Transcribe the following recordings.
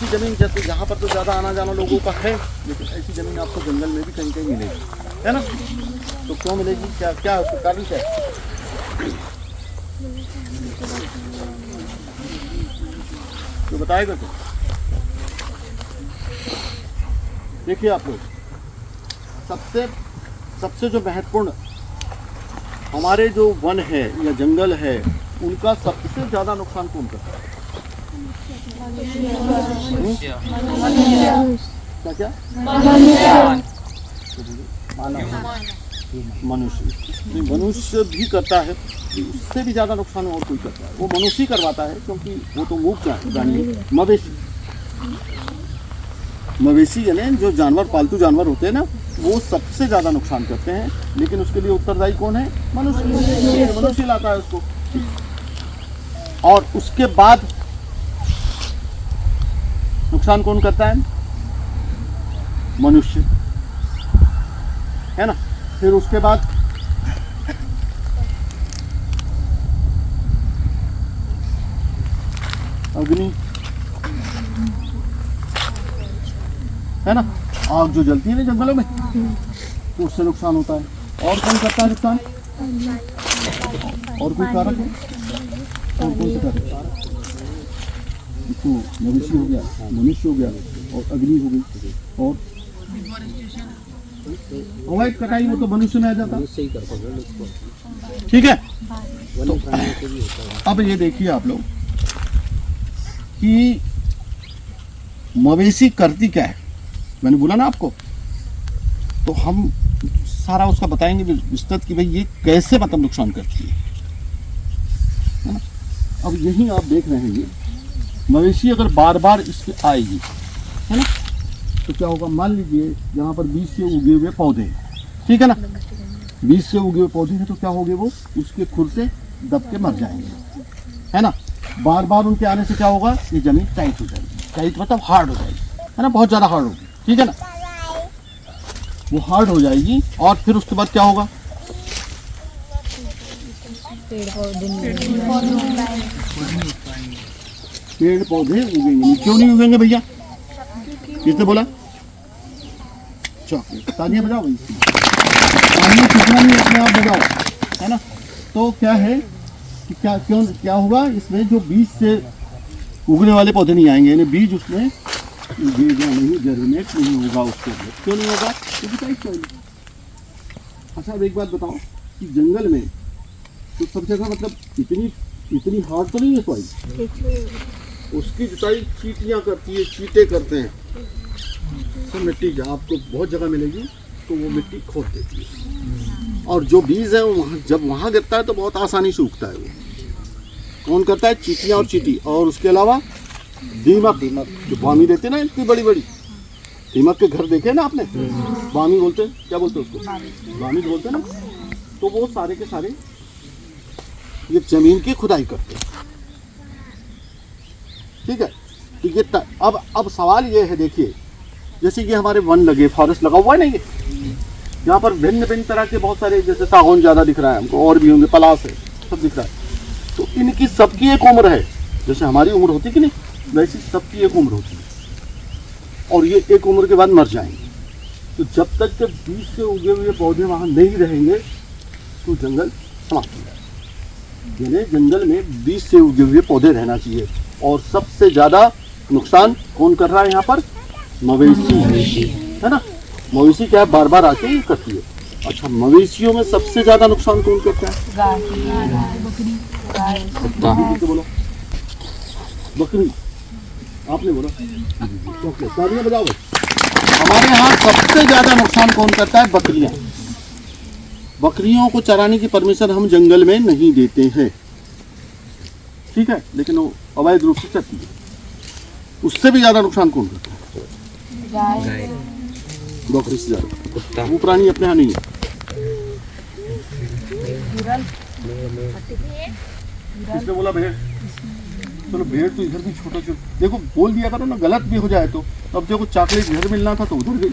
ऐसी ज़मीन जैसे यहाँ पर तो ज़्यादा आना जाना लोगों का है, लेकिन ऐसी ज़मीन आपको जंगल में भी कहीं कहीं मिलेगी, है ना। तो क्यों मिलेगी, क्या क्या उसका कारण क्या है? तो बताएगा तो। देखिए आप लोग, सबसे जो महत्वपूर्ण हमारे जो वन है या जंगल है, उनका सबसे ज़्यादा नुकसान कौन करता है? क्या क्या? मनुष्य। मनुष्य भी करता है, उससे भी ज़्यादा नुकसान और कोई करता है? वो मनुष्य ही करवाता है, क्योंकि वो तो मूक प्राणी है। मवेशी यानी जो जानवर, पालतू जानवर होते हैं ना, वो सबसे ज़्यादा नुकसान करते हैं, लेकिन उसके लिए उत्तरदायी कौन है? मनुष्य। मनुष्य लाता है उसको। और उसके बाद नुकसान कौन करता है? मनुष्य, है ना। फिर उसके बाद अग्नि, है ना। आग जो जलती है ना जंगलों में, तो उससे नुकसान होता है। और कौन करता है नुकसान? और कोई कारक है? और कौन सा कारक? तो मवेशी हो गया, मनुष्य हो गया, और अग्नि हो गई, और अवैध कटाई, वो तो मनुष्य में आ जाता। ठीक है। तो अब ये देखिए आप लोग कि मवेशी करती क्या है, मैंने बोला ना आपको। तो हम सारा उसका बताएंगे विस्तृत कि भाई ये कैसे मतलब नुकसान करती है ना। अब यही आप देख रहे हैं, ये मवेशी अगर बार बार इस पे आएगी, है ना, तो क्या होगा? मान लीजिए यहाँ पर बीज से उगे हुए पौधे हैं, ठीक है ना। बीज से उगे हुए पौधे हैं, तो क्या होंगे? वो उसके खुर से दब के मर जाएंगे, है ना। बार बार उनके आने से क्या होगा? ये जमीन टाइट हो जाएगी। टाइट मतलब हार्ड हो जाएगी, है ना, बहुत ज़्यादा हार्ड होगी, ठीक है ना। वो हार्ड हो जाएगी, और फिर उसके बाद क्या होगा? पेड़ पौधे उगेंगे। क्यों नहीं उगेंगे भैया? किसने बोला? चॉकलेट। तालियां बजाओ भाई, तालियां कितना नहीं अपने आप बजाओ, है ना। तो क्या है कि क्या होगा? इसमें जो बीज से उगने वाले पौधे नहीं आएंगे, यानी बीज उसमें नहीं, जर्मिनेट नहीं होगा उसके अंदर। क्यों नहीं होगा? क्योंकि टाइट सॉइल। अच्छा, अब एक बात बताओ कि जंगल में तो सब जगह मतलब इतनी हार्ड तो नहीं है सॉइल। उसकी जुताई चींटियाँ करती है, चींटे करते हैं। तो मिट्टी जहाँ आपको बहुत जगह मिलेगी, तो वो मिट्टी खोद देती है। और जो बीज है वहाँ जब वहाँ गिरता है तो बहुत आसानी से उगता है। वो कौन करता है? चींटियाँ और चींटी। और उसके अलावा दीमक जो बामी देते ना, इतनी बड़ी बड़ी दीमक के घर देखे ना आपने? बामी बोलते, क्या बोलते उसको? बामी बोलते ना। तो वो सारे के सारे ये जमीन की खुदाई करते हैं, ठीक है। तो ये अब सवाल ये है, देखिए जैसे कि हमारे वन लगे, फॉरेस्ट लगा हुआ है ना, ये यहाँ पर भिन्न भिन्न तरह के बहुत सारे, जैसे सागौन ज़्यादा दिख रहा है हमको, और भी होंगे, पलास है, सब दिख रहा है। तो इनकी सबकी एक उम्र है, जैसे हमारी उम्र होती कि नहीं, वैसी सबकी एक उम्र होती है। और ये एक उम्र के बाद मर जाएंगे। तो जब तक के बीज से उगे हुए पौधे वहाँ नहीं रहेंगे, तो जंगल समाप्त हो जाएगा। यानी जंगल में बीज से उगे हुए पौधे रहना चाहिए। और सबसे ज़्यादा नुकसान कौन कर रहा है यहाँ पर? मवेशी, है ना। मवेशी क्या है? बार बार आके ही करती है। अच्छा, मवेशियों में सबसे ज़्यादा नुकसान कौन करता है? गाय। बोलो बकरी, आपने बोला। तालियां बजाओ। हमारे यहाँ सबसे ज़्यादा नुकसान कौन करता है? बकरियाँ। बकरियों को चराने की परमिशन हम जंगल में नहीं देते हैं, ठीक है, लेकिन वो अवैध रूप से चलती है। उससे भी ज़्यादा नुकसान कौन करता है? गाय। बकरी से ज़्यादा। वो प्राणी अपने यहाँ नहीं है। किसने बोला? भेड़। चलो भेड़ तो इधर भी छोटा छोटा, देखो बोल दिया करो ना, गलत भी हो जाए तो। अब देखो चॉकलेट घर मिलना था तो उधर गई।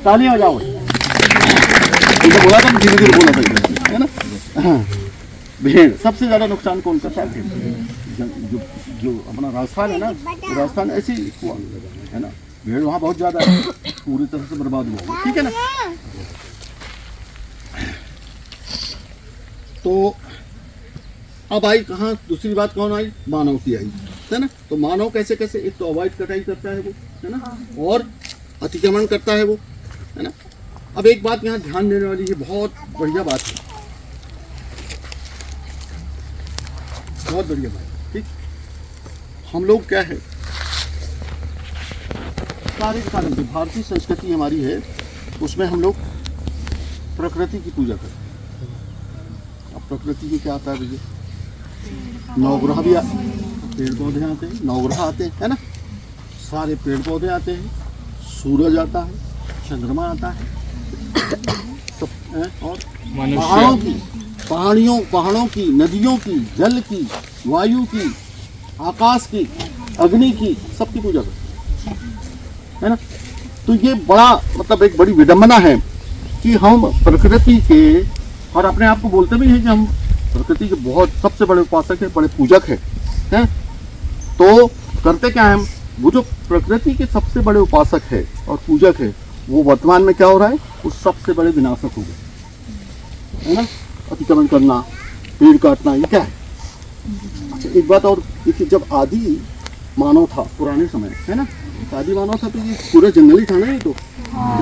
तालियां बजाओ। तो बोला था, धीरे धीरे बोला था, है ना। भेड़ सबसे ज्यादा नुकसान कौन करता है? जो जो अपना राजस्थान है ना, तो राजस्थान ऐसे ही हुआ है ना, भेड़ वहाँ बहुत ज़्यादा है, पूरी तरह से बर्बाद हुआ, ठीक है ना। तो अब आई कहाँ, दूसरी बात कौन आई, मानव की आई, है ना। तो मानव कैसे कैसे, एक तो अवैध कटाई करता है वो, है ना, और अतिक्रमण करता है वो, है ना। अब एक बात यहाँ ध्यान देने वाली है, बहुत बढ़िया बात है, बहुत बढ़िया बात, ठीक। हम लोग क्या है, सारे के सारे जो भारतीय संस्कृति हमारी है उसमें हम लोग प्रकृति की पूजा करते हैं। अब प्रकृति में क्या आता है भैया, नवग्रह भी पेड़ पौधे आते हैं, नवग्रह आते हैं, है ना, सारे पेड़ पौधे आते हैं, सूरज आता है, चंद्रमा आता है, सब है, और पहाड़ों की, नदियों की, जल की, वायु की, आकाश की, अग्नि की, सबकी पूजा करते है ना। तो ये बड़ा मतलब एक बड़ी विडंबना है कि हम प्रकृति के, और अपने आप को बोलते भी हैं कि हम प्रकृति के बहुत सबसे बड़े उपासक है, बड़े पूजक है? तो करते क्या है हम, वो जो प्रकृति के सबसे बड़े उपासक है और पूजक है, वो वर्तमान में क्या हो रहा है, वो सबसे बड़े विनाशक हो गए, है ना। अतिक्रमण करना, पेड़ काटना, ये क्या है। अच्छा एक बात और देखिए, जब आदि मानव था पुराने समय, है ना, आदि मानव था तो ये पूरा जंगल ही था ना, ये तो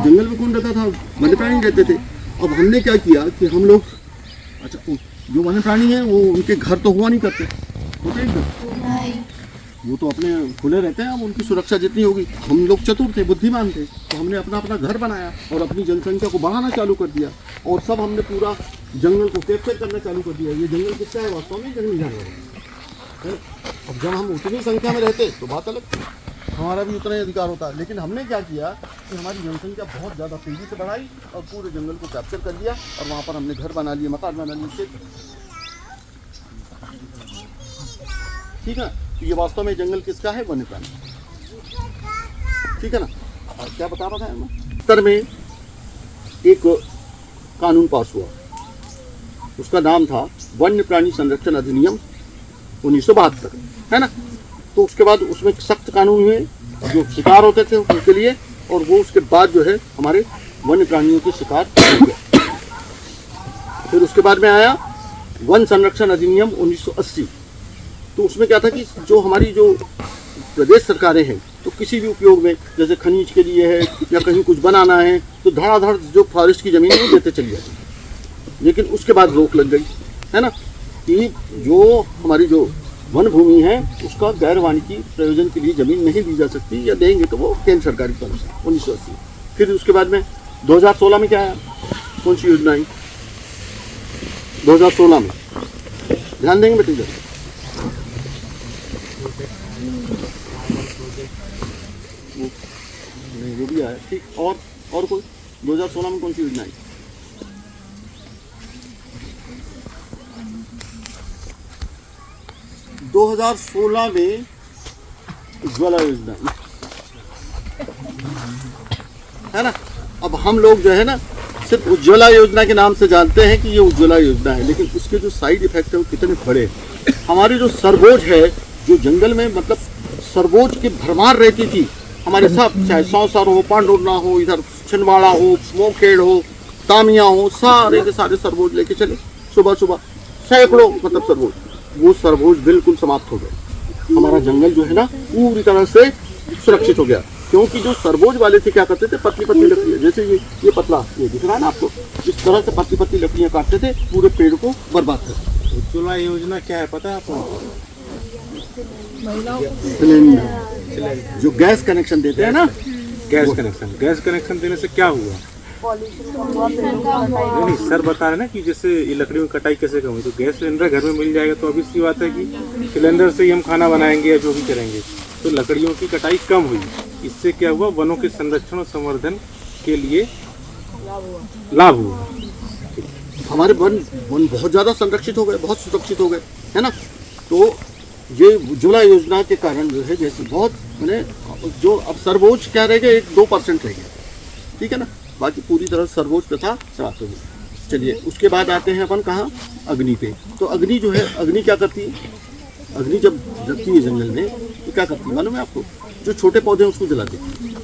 जंगल में कौन रहता था, वन्य प्राणी रहते थे। अब हमने क्या किया कि हम लोग, अच्छा जो वन्य प्राणी है वो उनके घर तो हुआ नहीं करते, होते हैं घर, वो तो अपने खुले रहते हैं। अब उनकी सुरक्षा जितनी होगी, हम लोग चतुर थे, बुद्धिमान थे, तो हमने अपना अपना घर बनाया और अपनी जनसंख्या को बढ़ाना चालू कर दिया, और सब हमने पूरा जंगल को कैप्चर करना चालू कर दिया। ये जंगल किसका है, वास्तव में जंगली जानवर है। अब जब हम उतनी संख्या में रहते तो बात अलग थी, हमारा भी उतना ही अधिकार होता है। लेकिन हमने क्या किया कि हमारी जनसंख्या बहुत ज़्यादा तेज़ी से बढ़ाई और पूरे जंगल को कैप्चर कर लिया, और वहाँ पर हमने घर बना लिए, मकान बना लिए, ठीक है। तो ये वास्तव में जंगल किसका है, वन्य प्राणी, ठीक है ना। और क्या बता रहा था मैं, उत्तर में एक कानून पास हुआ, उसका नाम था वन्य प्राणी संरक्षण अधिनियम 1972, है ना। तो उसके बाद उसमें सख्त कानून हुए जो शिकार होते थे उनके लिए, और वो उसके बाद जो है हमारे वन्य प्राणियों के शिकार हो गए। फिर उसके बाद में आया वन संरक्षण अधिनियम 1980। तो उसमें क्या था कि जो हमारी जो प्रदेश सरकारें हैं, तो किसी भी उपयोग में, जैसे खनिज के लिए है या कहीं कुछ बनाना है, तो धड़ाधड़ जो फॉरेस्ट की ज़मीन है देते चली जाती। लेकिन उसके बाद रोक लग गई, है ना, कि जो हमारी जो वन भूमि है उसका गैर वाणिज्यिक प्रयोजन के लिए ज़मीन नहीं दी जा सकती, या देंगे तो वो केंद्र सरकार की तरफ से, 1980। फिर उसके बाद में 2016 में क्या आया, कौन सी योजना आई 2016 में, ध्यान देंगे बेटे जरा, वो भी आया, ठीक। और कोई 2016 में कौन सी योजना आई, ...2016 में उज्ज्वला योजना, है ना। अब हम लोग जो है ना सिर्फ उज्ज्वला योजना के नाम से जानते हैं कि ये उज्ज्वला योजना है, लेकिन उसके जो साइड इफेक्ट है वो कितने बड़े हैं। हमारी जो सरबोज है, जो जंगल में मतलब सरबोज की भरमार रहती थी हमारे सब, चाहे सौसर हो, पांडुरना हो, इधर छिंदवाड़ा हो, मोखेड़ हो, तामिया हो, सारे के सारे सरबोज लेके चले सुबह सुबह, सैकड़ों मतलब सरबोज, वो सरबोज बिल्कुल समाप्त हो गए। हमारा जंगल जो है ना पूरी तरह से सुरक्षित हो गया, क्योंकि जो सरबोज वाले थे क्या करते थे, पतली पतली लकड़ियाँ, जैसे ये पतला, ये दिख रहा है ना आपको, इस तरह से पतली पतली लकड़ियाँ काटते थे, पूरे पेड़ को बर्बाद करते। उज्ज्वला योजना क्या है पता है आपको, सिलेंडर जो गैस कनेक्शन देते हैं ना, गैस कनेक्शन देने से क्या हुआ, नहीं सर बता रहे ना कि जैसे ये लकड़ियों की कटाई कैसे कम हुई, तो गैस सिलेंडर घर में मिल जाएगा तो अभी सी बात है कि सिलेंडर से ही हम खाना बनाएंगे या जो भी करेंगे, तो लकड़ियों की कटाई कम हुई। इससे क्या हुआ, वनों के संरक्षण और संवर्धन के लिए लाभ हुआ। हमारे वन बहुत ज़्यादा संरक्षित हो गए, बहुत सुरक्षित हो गए, है ना। तो ये उज्ज्वला योजना के कारण जो है, जैसे बहुत मैंने जो अब सरबोज क्या रह गए, 1-2% रह गए, ठीक है ना, बाकी पूरी तरह सरबोज प्रथा समाप्त हो गई। चलिए उसके बाद आते हैं अपन कहाँ, अग्नि पे। तो अग्नि जो है, अग्नि क्या करती है, अग्नि जब लगती है जंगल में तो क्या करती है मालूम है आपको? जो छोटे पौधे हैं उसको जला देती है,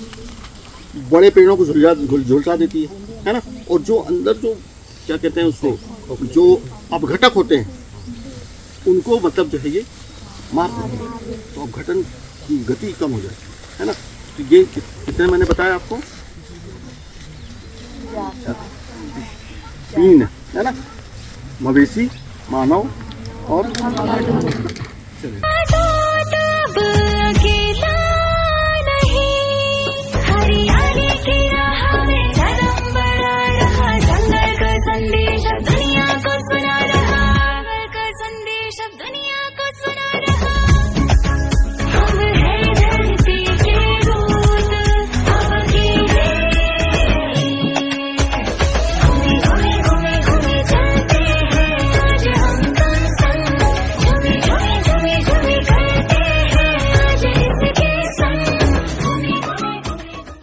बड़े पेड़ों को झुलसा देती है ना। और जो अंदर जो क्या कहते हैं उसको, जो अपघटक होते हैं उनको मतलब जो है ये मार देती है, तो अपघटन की गति कम हो जाती है ना। तो ये कितने मैंने बताया आपको? 3 है ना, मवेशी, मानव और